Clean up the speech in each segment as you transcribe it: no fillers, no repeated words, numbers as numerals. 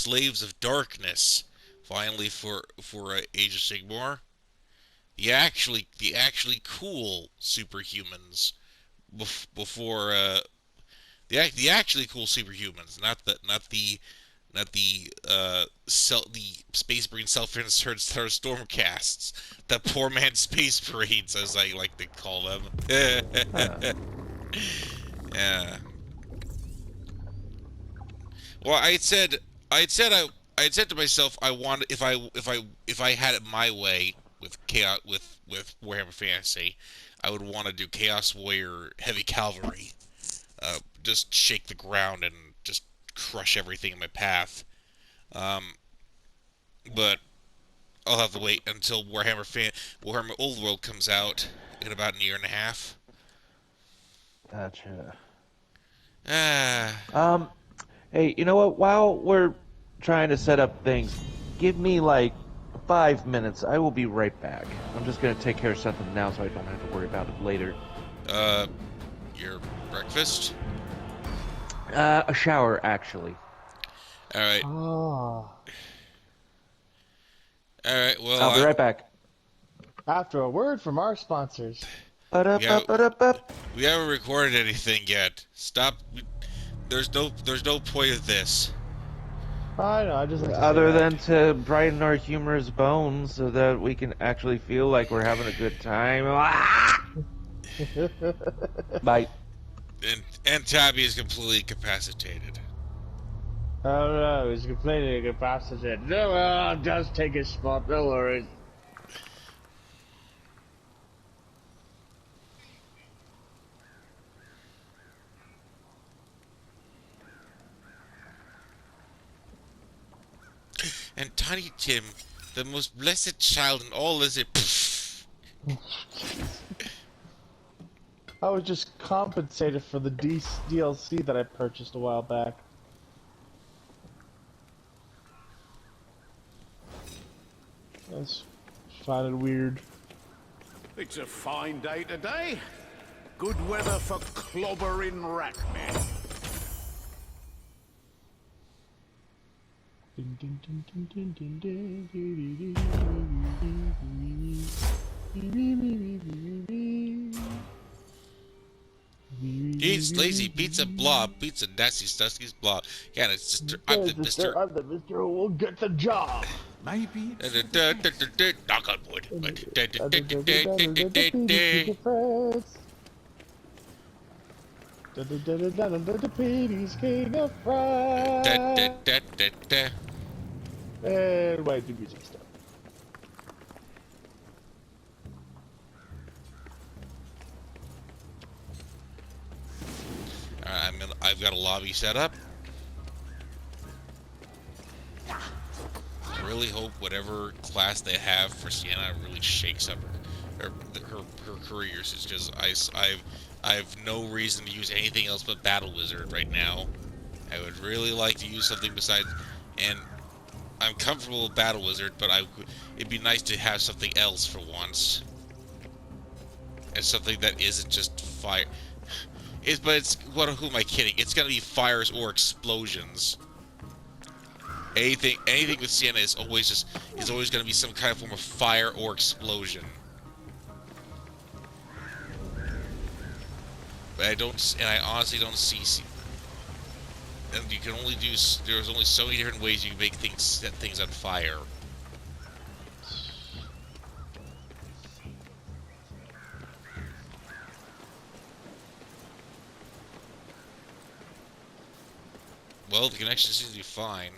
Slaves of Darkness, finally for Age of Sigmar. The actually cool superhumans before the actually cool superhumans, not the Space Marine self-insert Stormcasts, the poor man Space Marines, as I like to call them. Huh. Yeah. Well, I had said to myself, I wanted if I had it my way with chaos with Warhammer Fantasy, I would want to do Chaos Warrior Heavy Cavalry, just shake the ground and just crush everything in my path. Um, but I'll have to wait until Warhammer Old World comes out in about a year and a half. Gotcha. Ah, Um, hey, you know what? While we're trying to set up things, give me like 5 minutes. I will be right back. I'm just gonna take care of something now so I don't have to worry about it later. uh, your breakfast? A shower, actually. All right, Ah. all right. Well, I'll be right back. After a word from our sponsors. we have Ba-da-ba-ba-da-ba. we haven't recorded anything yet. Stop. There's no point of this. I know, I just like to say Other that. than to brighten our humorous bones so that we can actually feel like we're having a good time. Ah! Bye. And Tabby is completely incapacitated. Oh no, he's completely incapacitated. No, well, just take his spot, no worries. And Tiny Tim, the most blessed child in all is it. I was just compensated for the DLC that I purchased a while back. That's find it weird. It's a fine day today. Good weather for clobbering rackmen. Ding, ding, ding, ding, ding, ding, ding, He's lazy, pizza blob, pizza nasty stuskies blob. Yeah, and it's just I'm the Mister. I'm the Mister who will get the job. Maybe it's Knock on wood. The Petey's King of France. And wait, the music stuff. I've got a lobby set up. I really hope whatever class they have for Sienna really shakes up her careers. It's just I have no reason to use anything else but Battle Wizard right now. I would really like to use something besides, and I'm comfortable with Battle Wizard, but it'd be nice to have something else for once. And something that isn't just fire. Who am I kidding? It's gonna be fires or explosions. Anything with Sienna is always gonna be some kind of form of fire or explosion. But I honestly don't see. And you can only do. There's only so many different ways you can set things on fire. Well, the connection seems to be fine.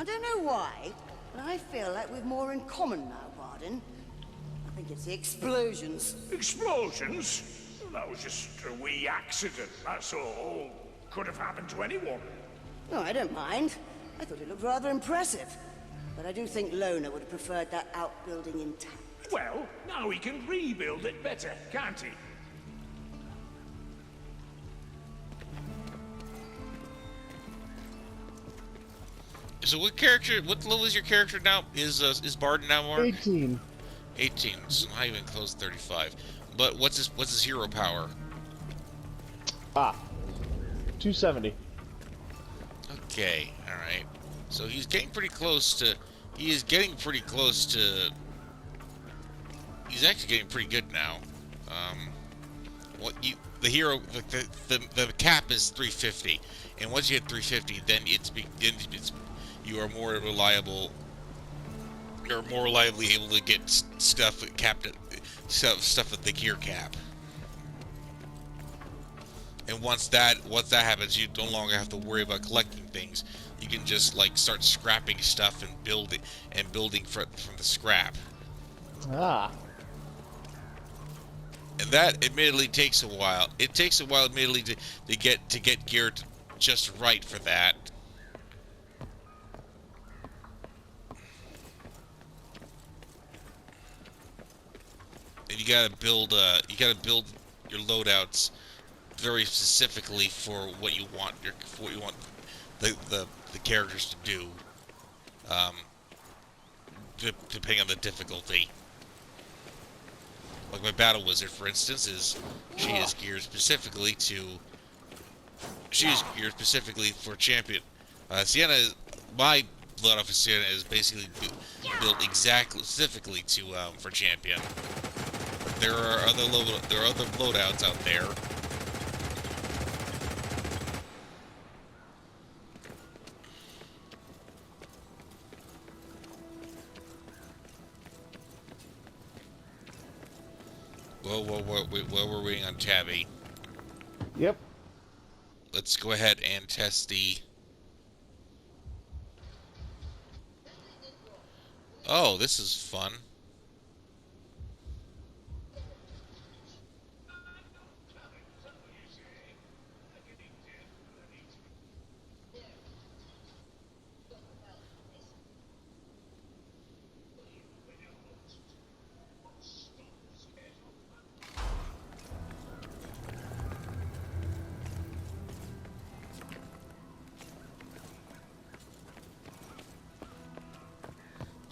I don't know why, but I feel like we've more in common now, Bardin. I think it's the explosions. Explosions? That was just a wee accident, that's all. Could have happened to anyone. No, I don't mind. I thought it looked rather impressive. But I do think Lona would have preferred that outbuilding intact. Well, now he can rebuild it better, can't he? So what level is your character now? Is Bard now, Mark? 18. 18, so not even close to 35. But what's his hero power? 270. Okay, alright. So he's getting pretty close to... He's actually getting pretty good now. The cap is 350, and once you hit 350, then you are more reliable. You're more reliably able to get stuff at the gear cap. And once that happens, you no longer have to worry about collecting things. You can just like start scrapping stuff and building from the scrap. And that admittedly takes a while. It takes a while, admittedly, to get gear just right for that. And you gotta build your loadouts very specifically for what you want the characters to do, depending on the difficulty. Like my battle wizard, for instance, she is geared specifically for champion. Sienna, my blood off of Sienna is basically built specifically for champion. There are other loadouts out there. Well, we're waiting on Tabby. Yep. Let's go ahead and test the... Oh, this is fun.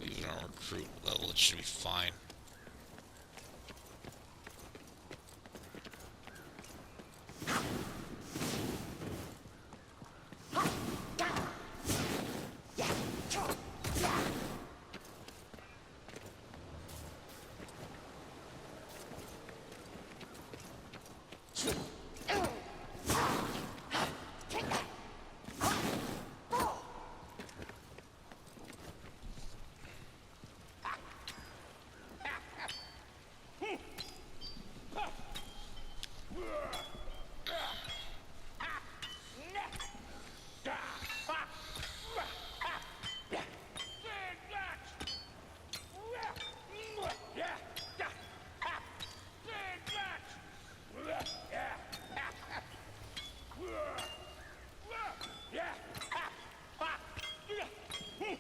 Even our recruit level, it should be fine.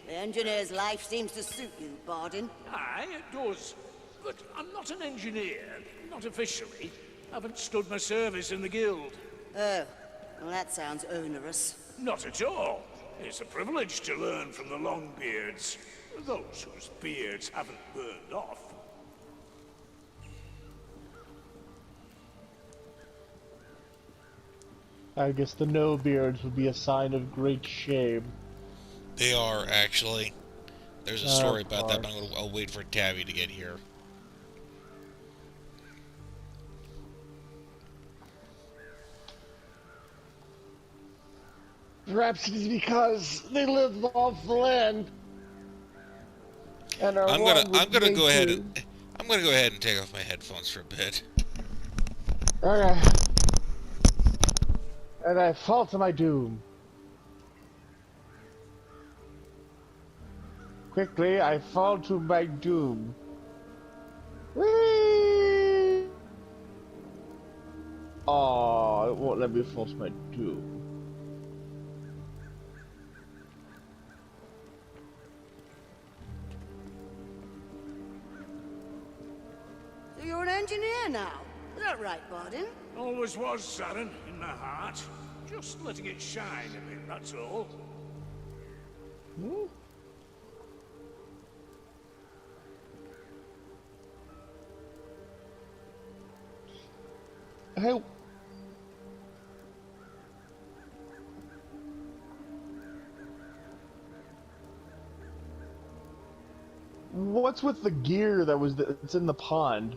The engineer's life seems to suit you, Bardin. Aye, it does. But I'm not an engineer, not officially. Haven't stood my service in the guild. Oh, well, that sounds onerous. Not at all. It's a privilege to learn from the Longbeards. Those whose beards haven't burned off. I guess the no beards would be a sign of great shame. They are, actually. There's a story about that, but I'll wait for Tabby to get here. Perhaps it is because they live off the land. And are I'm gonna go ahead and take off my headphones for a bit. Okay. And I fall to my doom. Quickly, I fall to my doom. Whee! Oh, it won't let me fall to my doom. So you're an engineer now? Is that right, Bardin? Always was, Saren, in my heart. Just letting it shine a bit, that's all. Hmm? Hey. What's with the gear that's in the pond?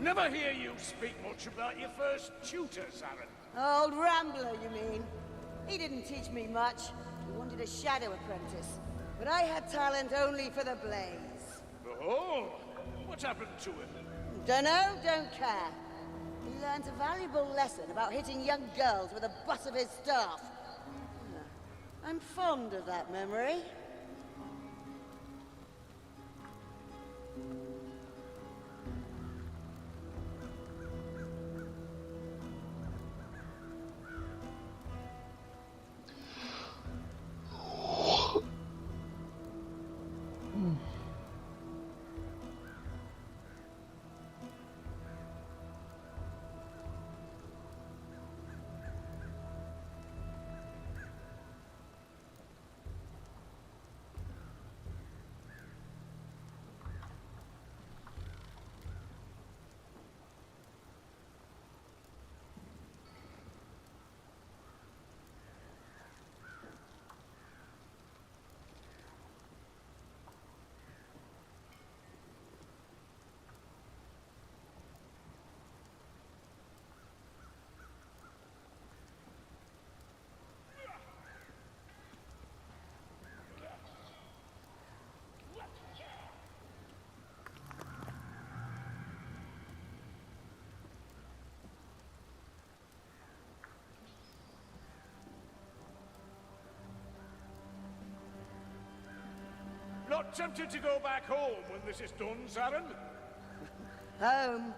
Never hear you speak much about your first tutor, Saren. Old Rambler, you mean? He didn't teach me much. He wanted a shadow apprentice. But I had talent only for the blaze. Oh, what happened to him? Dunno, don't care. He learned a valuable lesson about hitting young girls with the butt of his staff. I'm fond of that memory. Not tempted to go back home when this is done, Saren? Home.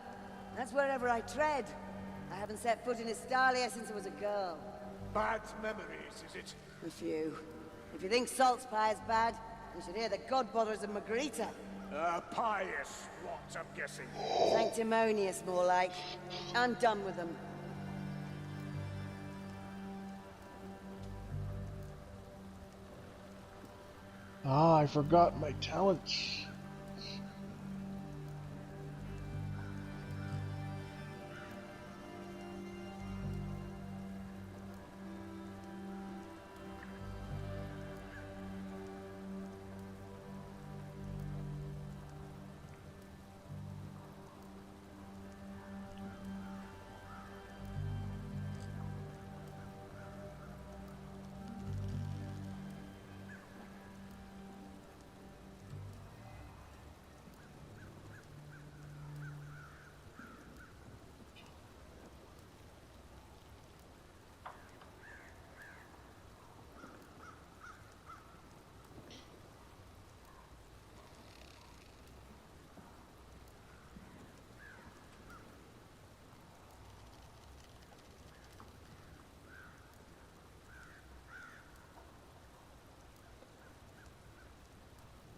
That's wherever I tread. I haven't set foot in Estalia since I was a girl. Bad memories, is it? A few. If you think Salt's pie is bad, you should hear the godbothers of Magritta. Pious lot, I'm guessing. Sanctimonious, more like. I'm done with them. Ah, I forgot my talents.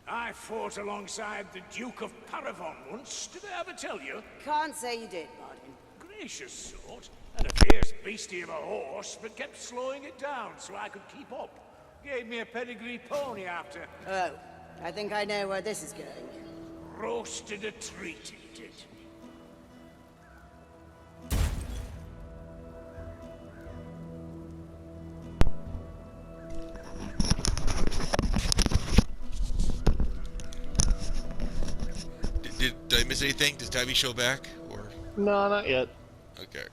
I fought alongside the Duke of Paravon once. Did I ever tell you? Can't say you did, Martin. Gracious sort. And a Fierce beastie of a horse, but kept slowing it down so I could keep up. Gave me a pedigree pony after. Oh, I think I know where this is going. Roasted a treat, he did. Did I miss anything? Does Tabby show back? Or No, not yet. okay.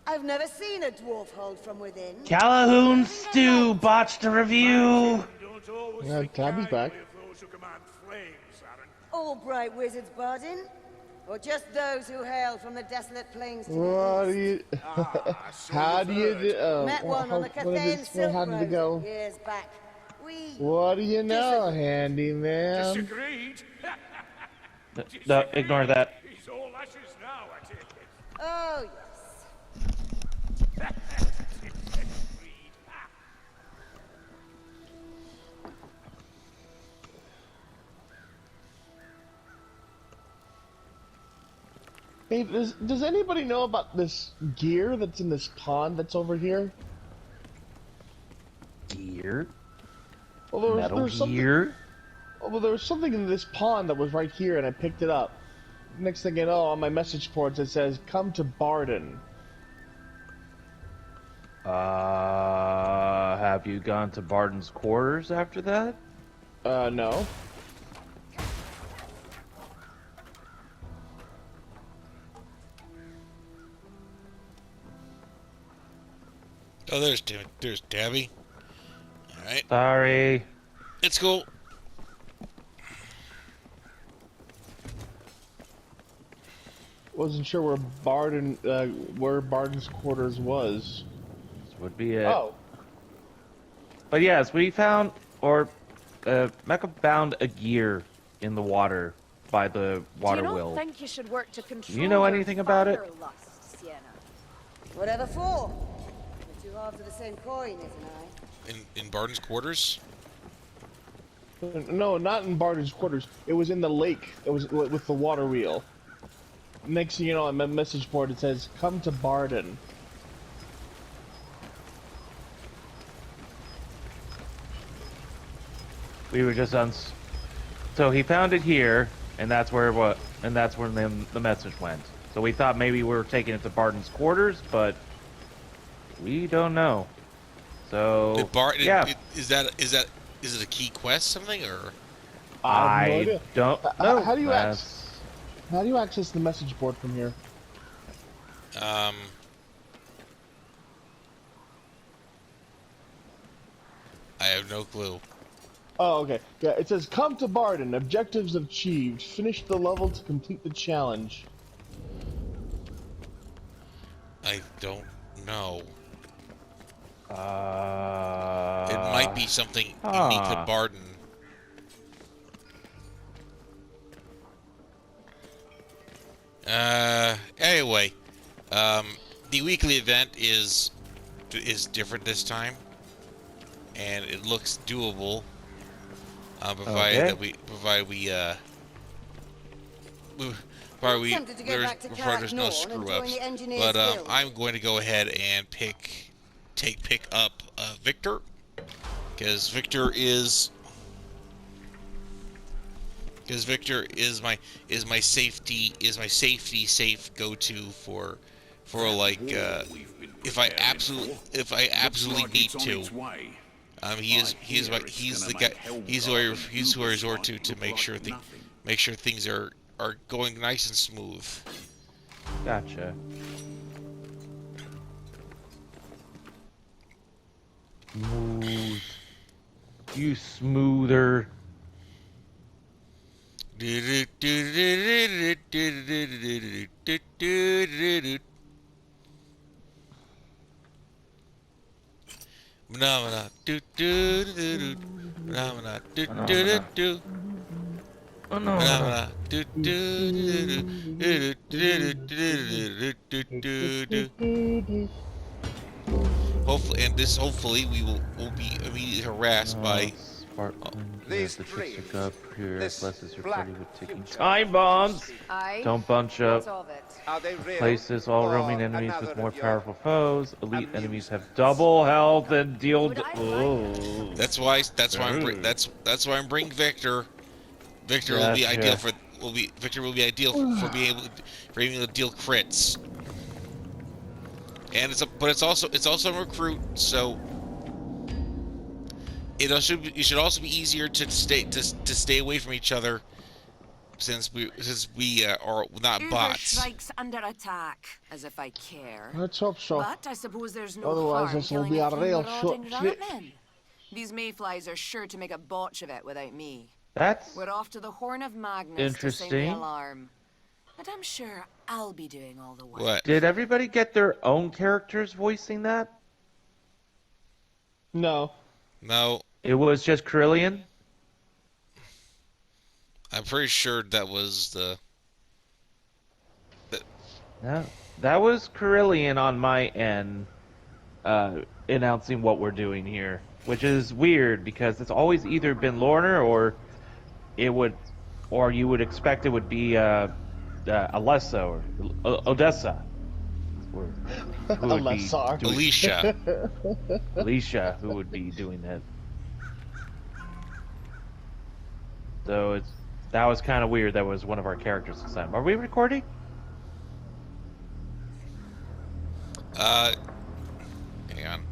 I've never seen a dwarf hold from within. Calhoun Stew botched a review. Don't always Yeah, think Tabby's back. kindly of those who command flames, Aaron. All bright wizards, Bardin? Or just those who hail from the desolate plains to What the do east? you? So How you've do you? heard. Met one on the what did Cathayan it, Silk how did it Road go? years back. We... What do you know, handyman? Disagreed? No, ignore that. He's all ashes now, I take it. Oh, yes. Hey, does anybody know about this gear that's in this pond that's over here? Gear? Well, there was, Metal there was something, gear? well, there was something in this pond that was right here, and I picked it up. Next thing you know, on my message boards it says, "Come to Barden." Have you gone to Barden's quarters after that? No. Oh, there's Tabby. All right, Sorry. it's cool. Wasn't sure where Barden's quarters was. This would be it. Oh. But yes, we found, or Mecca found a gear in the water by the water Do you not wheel. think you should work to control You know your anything about it? fire lust, Sienna? Whatever for. The two halves of the same coin, isn't I? In Barden's quarters. No, not in Barden's quarters. It was in the lake. It was with the water wheel. Next thing you know, on my message board it says, "Come to Barden." We were just on. So he found it here, and that's where and that's where the message went. So we thought maybe we were taking it to Barden's quarters, but we don't know. So yeah, Is it a key quest something or? I have no I idea. don't How- know. how do you That's- How do you access the message board from here? I have no clue. Oh, okay. Yeah, it says, "Come to Barden. Objectives achieved. Finish the level to complete the challenge." I don't know. It Uh, might be something unique to Barden. Anyway, the weekly event is different this time, and it looks doable. Provided Okay. that we Tempted to go back to provided there's no Carrick Norn and screw join ups. the Engineers But Guild. I'm going to go ahead and pick up Victor, because Victor is my safety safe go-to for like if I absolutely need to. He's the guy. He's who I resort to make sure things are going nice and smooth. Gotcha. Smooth. You smoother. Phenomena. Do do do do do. Phenomena. Do do do do. Oh no. Phenomena. Do do do do do do do do do. Hopefully we will be immediately harassed by. Spartan, These the dreams, chick up here this blesses your black party with ticking future. time bombs. Aye. Don't bunch What's up. of it? Are they real? Places all or roaming enemies another with more of your powerful foes. Elite enemies have amusements? double health and deal. Would I Oh. That's why I'm bringing Victor. Victor will be ideal Gotcha. Victor will be ideal for being able to deal crits. And it's also a recruit, so it should also be easier to stay away from each other since we are not bots. Strikes under attack, as if I care. Let's hope so. But I suppose there's no Otherwise, harm this will killing be a a few real marauding short trip. ratmen. These mayflies are sure to make a botch of it without me. That's We're off to the Horn of Magnus to sound the interesting. alarm. But I'm sure I'll be doing all the work. What? Did everybody get their own characters voicing that? No. No, It was just Carillion? I'm pretty sure that was the. No. That was Carillion on my end, announcing what we're doing here. Which is weird because it's always either been Lorner or you would expect it would be Alessa or Odessa. Who would be Alessar. doing- Alicia. Alicia, who would be doing that. So that was kind of weird. That was one of our characters this time. Are we recording? Hang on.